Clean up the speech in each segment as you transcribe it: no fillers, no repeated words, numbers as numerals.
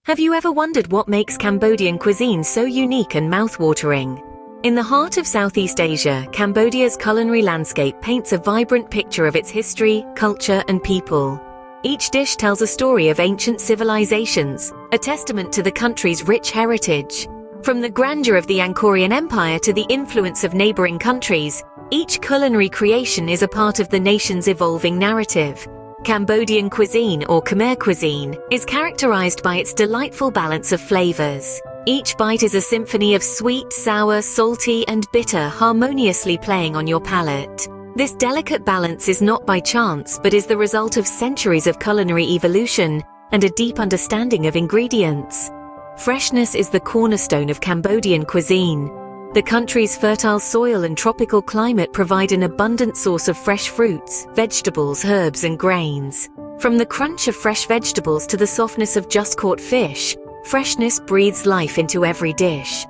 Have you ever wondered what makes Cambodian cuisine so unique and mouthwatering? In the heart of Southeast Asia, Cambodia's culinary landscape paints a vibrant picture of its history, culture, and people. Each dish tells a story of ancient civilizations, a testament to the country's rich heritage. From the grandeur of the Angkorean Empire to the influence of neighboring countries, each culinary creation is a part of the nation's evolving narrative. Cambodian cuisine, or Khmer cuisine, is characterized by its delightful balance of flavors. Each bite is a symphony of sweet, sour, salty, and bitter harmoniously playing on your palate. This delicate balance is not by chance but is the result of centuries of culinary evolution and a deep understanding of ingredients. Freshness is the cornerstone of Cambodian cuisine. The country's fertile soil and tropical climate provide an abundant source of fresh fruits, vegetables, herbs, and grains. From the crunch of fresh vegetables to the softness of just-caught fish, freshness breathes life into every dish.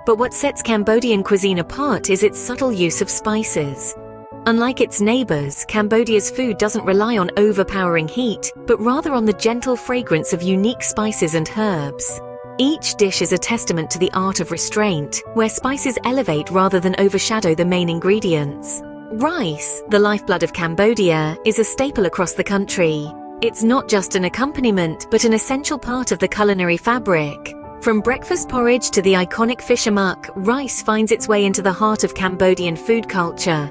But what sets Cambodian cuisine apart is its subtle use of spices. Unlike its neighbors, Cambodia's food doesn't rely on overpowering heat, but rather on the gentle fragrance of unique spices and herbs. Each dish is a testament to the art of restraint, where spices elevate rather than overshadow the main ingredients. Rice, the lifeblood of Cambodia, is a staple across the country. It's not just an accompaniment, but an essential part of the culinary fabric. From breakfast porridge to the iconic fish amok, rice finds its way into the heart of Cambodian food culture.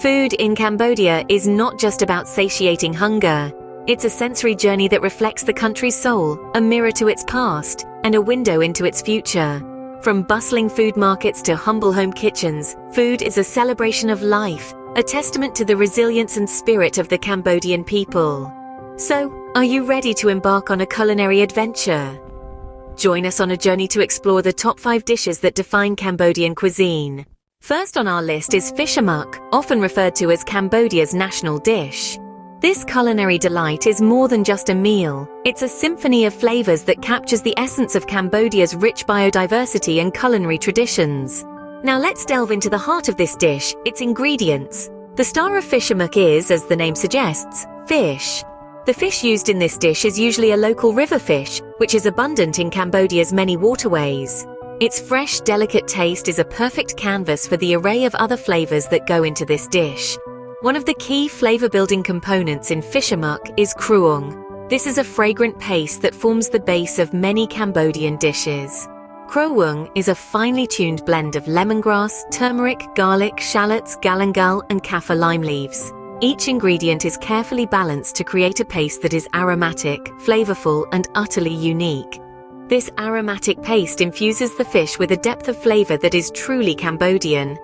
Food in Cambodia is not just about satiating hunger. It's a sensory journey that reflects the country's soul, a mirror to its past, and a window into its future. From bustling food markets to humble home kitchens, food is a celebration of life, a testament to the resilience and spirit of the Cambodian people. So, are you ready to embark on a culinary adventure? Join us on a journey to explore the top 5 dishes that define Cambodian cuisine. First on our list is fish amok, often referred to as Cambodia's national dish. This culinary delight is more than just a meal. It's a symphony of flavors that captures the essence of Cambodia's rich biodiversity and culinary traditions. Now let's delve into the heart of this dish, its ingredients. The star of fish amok is, as the name suggests, fish. The fish used in this dish is usually a local river fish, which is abundant in Cambodia's many waterways. Its fresh, delicate taste is a perfect canvas for the array of other flavors that go into this dish. One of the key flavor-building components in fish amok is Chrouk. This is a fragrant paste that forms the base of many Cambodian dishes. Chrouk is a finely tuned blend of lemongrass, turmeric, garlic, shallots, galangal, and kaffir lime leaves. Each ingredient is carefully balanced to create a paste that is aromatic, flavorful, and utterly unique. This aromatic paste infuses the fish with a depth of flavor that is truly Cambodian.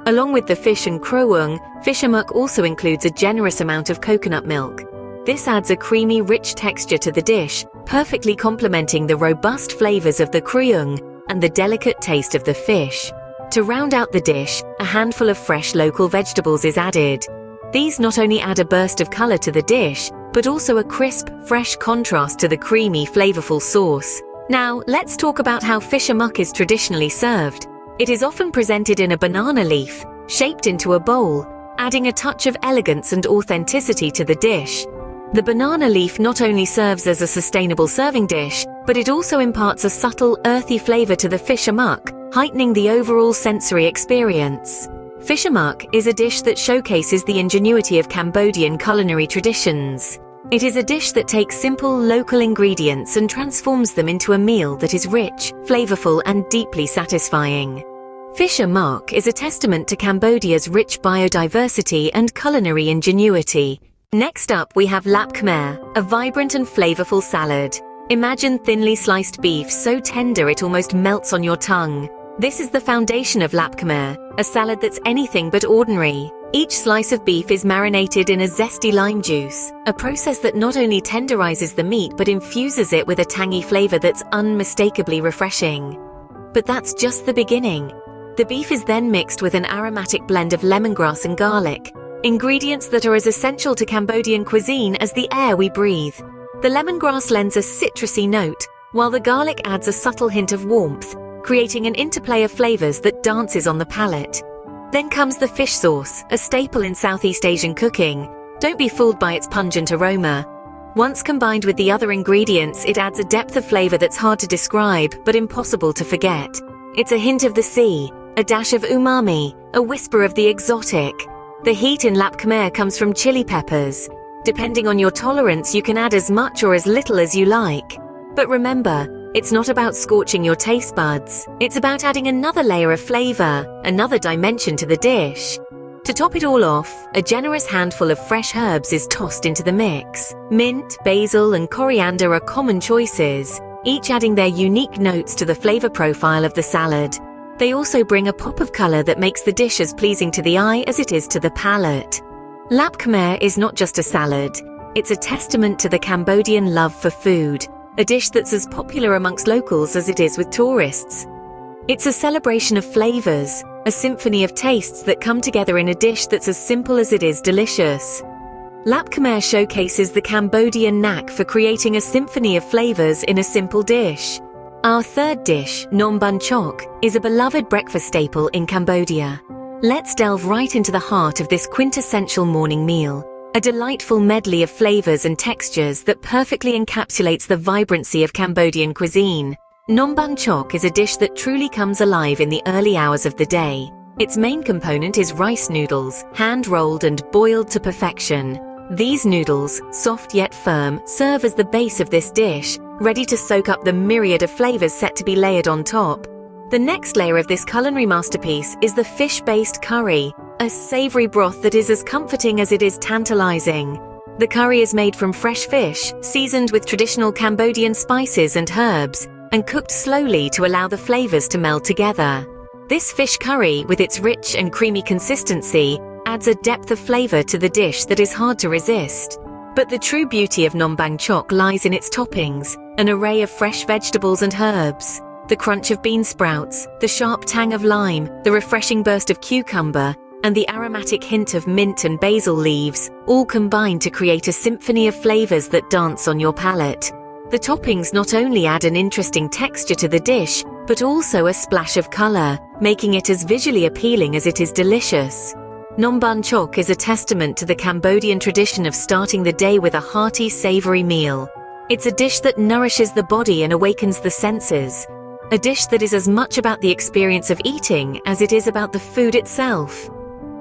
Along with the fish and Chrouk, fish amok also includes a generous amount of coconut milk. This adds a creamy, rich texture to the dish, perfectly complementing the robust flavors of the Chrouk and the delicate taste of the fish. To round out the dish, a handful of fresh local vegetables is added. These not only add a burst of color to the dish, but also a crisp, fresh contrast to the creamy, flavorful sauce. Now, let's talk about how fish amok is traditionally served. It is often presented in a banana leaf, shaped into a bowl, adding a touch of elegance and authenticity to the dish. The banana leaf not only serves as a sustainable serving dish, but it also imparts a subtle, earthy flavor to the fish amok, heightening the overall sensory experience. Fish amok is a dish that showcases the ingenuity of Cambodian culinary traditions. It is a dish that takes simple, local ingredients and transforms them into a meal that is rich, flavorful, and deeply satisfying. Fish amok is a testament to Cambodia's rich biodiversity and culinary ingenuity. Next up, we have lap Khmer, a vibrant and flavorful salad. Imagine thinly sliced beef so tender it almost melts on your tongue. This is the foundation of lap Khmer, a salad that's anything but ordinary. Each slice of beef is marinated in a zesty lime juice, a process that not only tenderizes the meat but infuses it with a tangy flavor that's unmistakably refreshing. But that's just the beginning. The beef is then mixed with an aromatic blend of lemongrass and garlic, ingredients that are as essential to Cambodian cuisine as the air we breathe. The lemongrass lends a citrusy note, while the garlic adds a subtle hint of warmth, creating an interplay of flavors that dances on the palate. Then comes the fish sauce, a staple in Southeast Asian cooking. Don't be fooled by its pungent aroma. Once combined with the other ingredients, it adds a depth of flavor that's hard to describe, but impossible to forget. It's a hint of the sea, a dash of umami, a whisper of the exotic. The heat in Lap Khmer comes from chili peppers. Depending on your tolerance, you can add as much or as little as you like. But remember, it's not about scorching your taste buds. It's about adding another layer of flavor, another dimension to the dish. To top it all off, a generous handful of fresh herbs is tossed into the mix. Mint, basil, and coriander are common choices, each adding their unique notes to the flavor profile of the salad. They also bring a pop of color that makes the dish as pleasing to the eye as it is to the palate. Lap Khmer is not just a salad. It's a testament to the Cambodian love for food, a dish that's as popular amongst locals as it is with tourists. It's a celebration of flavors, a symphony of tastes that come together in a dish that's as simple as it is delicious. Lap Khmer showcases the Cambodian knack for creating a symphony of flavors in a simple dish. Our third dish, Nom Bun Chok, is a beloved breakfast staple in Cambodia. Let's delve right into the heart of this quintessential morning meal, a delightful medley of flavors and textures that perfectly encapsulates the vibrancy of Cambodian cuisine. Nom Bun Chok is a dish that truly comes alive in the early hours of the day. Its main component is rice noodles, hand-rolled and boiled to perfection. These noodles, soft yet firm, serve as the base of this dish, ready to soak up the myriad of flavors set to be layered on top. The next layer of this culinary masterpiece is the fish-based curry, a savory broth that is as comforting as it is tantalizing. The curry is made from fresh fish, seasoned with traditional Cambodian spices and herbs, and cooked slowly to allow the flavors to meld together. This fish curry, with its rich and creamy consistency, adds a depth of flavor to the dish that is hard to resist. But the true beauty of Nom Bun Chok lies in its toppings, an array of fresh vegetables and herbs. The crunch of bean sprouts, the sharp tang of lime, the refreshing burst of cucumber, and the aromatic hint of mint and basil leaves, all combine to create a symphony of flavors that dance on your palate. The toppings not only add an interesting texture to the dish, but also a splash of color, making it as visually appealing as it is delicious. Nom Bun Chok is a testament to the Cambodian tradition of starting the day with a hearty, savory meal. It's a dish that nourishes the body and awakens the senses. A dish that is as much about the experience of eating as it is about the food itself.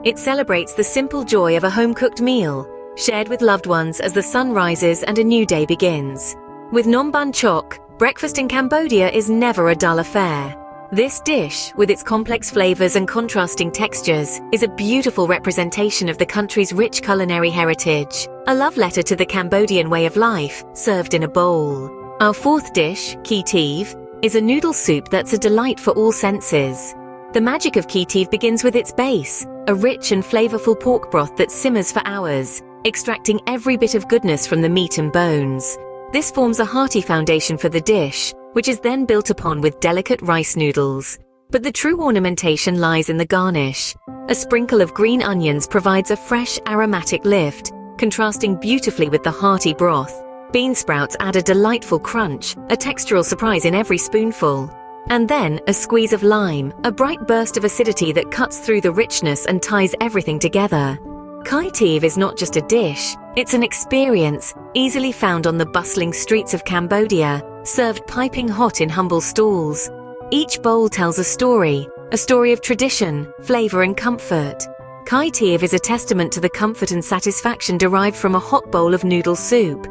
It celebrates the simple joy of a home-cooked meal, shared with loved ones as the sun rises and a new day begins. With Nom Bun Chok, breakfast in Cambodia is never a dull affair. This dish, with its complex flavors and contrasting textures, is a beautiful representation of the country's rich culinary heritage, a love letter to the Cambodian way of life, served in a bowl. Our fourth dish, Teav, is a noodle soup that's a delight for all senses. The magic of Teav begins with its base, a rich and flavorful pork broth that simmers for hours, extracting every bit of goodness from the meat and bones. This forms a hearty foundation for the dish, which is then built upon with delicate rice noodles. But the true ornamentation lies in the garnish. A sprinkle of green onions provides a fresh, aromatic lift, contrasting beautifully with the hearty broth. Bean sprouts add a delightful crunch, a textural surprise in every spoonful. And then, a squeeze of lime, a bright burst of acidity that cuts through the richness and ties everything together. Teav is not just a dish, it's an experience, easily found on the bustling streets of Cambodia, served piping hot in humble stalls. Each bowl tells a story of tradition, flavor and comfort. Teav is a testament to the comfort and satisfaction derived from a hot bowl of noodle soup.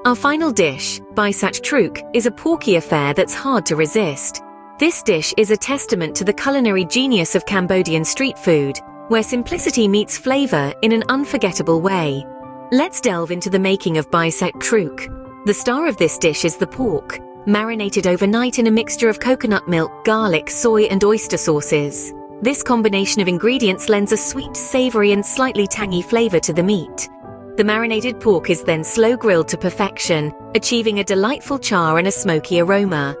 Our final dish, Sach Chrouk, is a Porky affair that's hard to resist. This dish is a testament to the culinary genius of Cambodian street food, where simplicity meets flavor in an unforgettable way. Let's delve into the making of Sach Chrouk. The star of this dish is the pork, marinated overnight in a mixture of coconut milk, garlic, soy and oyster sauces. This combination of ingredients lends a sweet, savory and slightly tangy flavor to the meat. The marinated pork is then slow grilled to perfection, achieving a delightful char and a smoky aroma.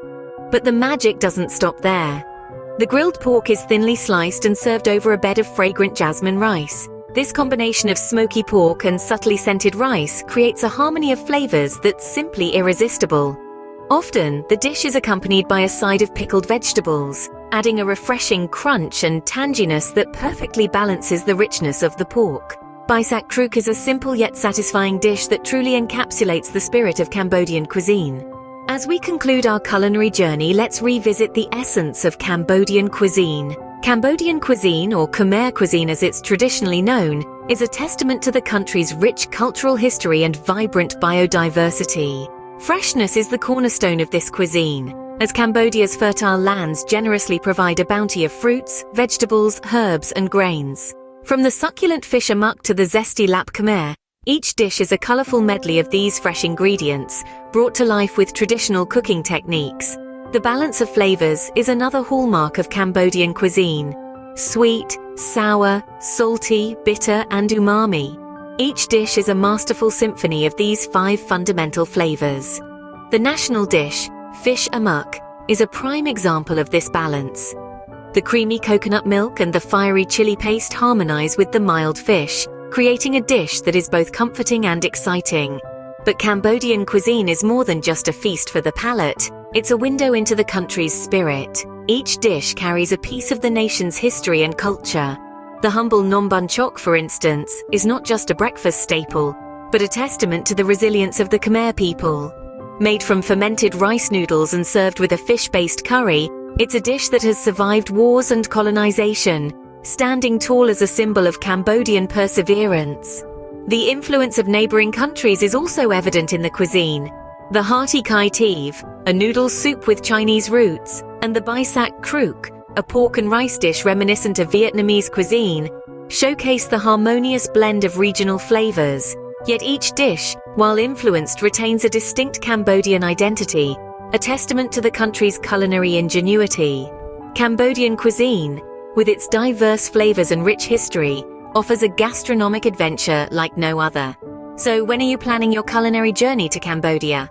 But the magic doesn't stop there. The grilled pork is thinly sliced and served over a bed of fragrant jasmine rice. This combination of smoky pork and subtly scented rice creates a harmony of flavors that's simply irresistible. Often, the dish is accompanied by a side of pickled vegetables, adding a refreshing crunch and tanginess that perfectly balances the richness of the pork. Sach Khrouk is a simple yet satisfying dish that truly encapsulates the spirit of Cambodian cuisine. As we conclude our culinary journey, let's revisit the essence of Cambodian cuisine. Cambodian cuisine, or Khmer cuisine as it's traditionally known, is a testament to the country's rich cultural history and vibrant biodiversity. Freshness is the cornerstone of this cuisine, as Cambodia's fertile lands generously provide a bounty of fruits, vegetables, herbs, and grains. From the succulent fish Amok to the zesty lap Khmer, each dish is a colorful medley of these fresh ingredients, brought to life with traditional cooking techniques. The balance of flavors is another hallmark of Cambodian cuisine. Sweet, sour, salty, bitter, and umami. Each dish is a masterful symphony of these 5 fundamental flavors. The national dish, fish Amok, is a prime example of this balance. The creamy coconut milk and the fiery chili paste harmonize with the mild fish, creating a dish that is both comforting and exciting. But Cambodian cuisine is more than just a feast for the palate. It's a window into the country's spirit. Each dish carries a piece of the nation's history and culture. The humble Banh Chok, for instance, is not just a breakfast staple, but a testament to the resilience of the Khmer people. Made from fermented rice noodles and served with a fish-based curry, it's a dish that has survived wars and colonization, standing tall as a symbol of Cambodian perseverance. The influence of neighboring countries is also evident in the cuisine. The hearty Teav, a noodle soup with Chinese roots, and the Banh Sach Khrouk, a pork and rice dish reminiscent of Vietnamese cuisine, showcase the harmonious blend of regional flavors. Yet each dish, while influenced, retains a distinct Cambodian identity, a testament to the country's culinary ingenuity. Cambodian cuisine, with its diverse flavors and rich history, offers a gastronomic adventure like no other. So when are you planning your culinary journey to Cambodia?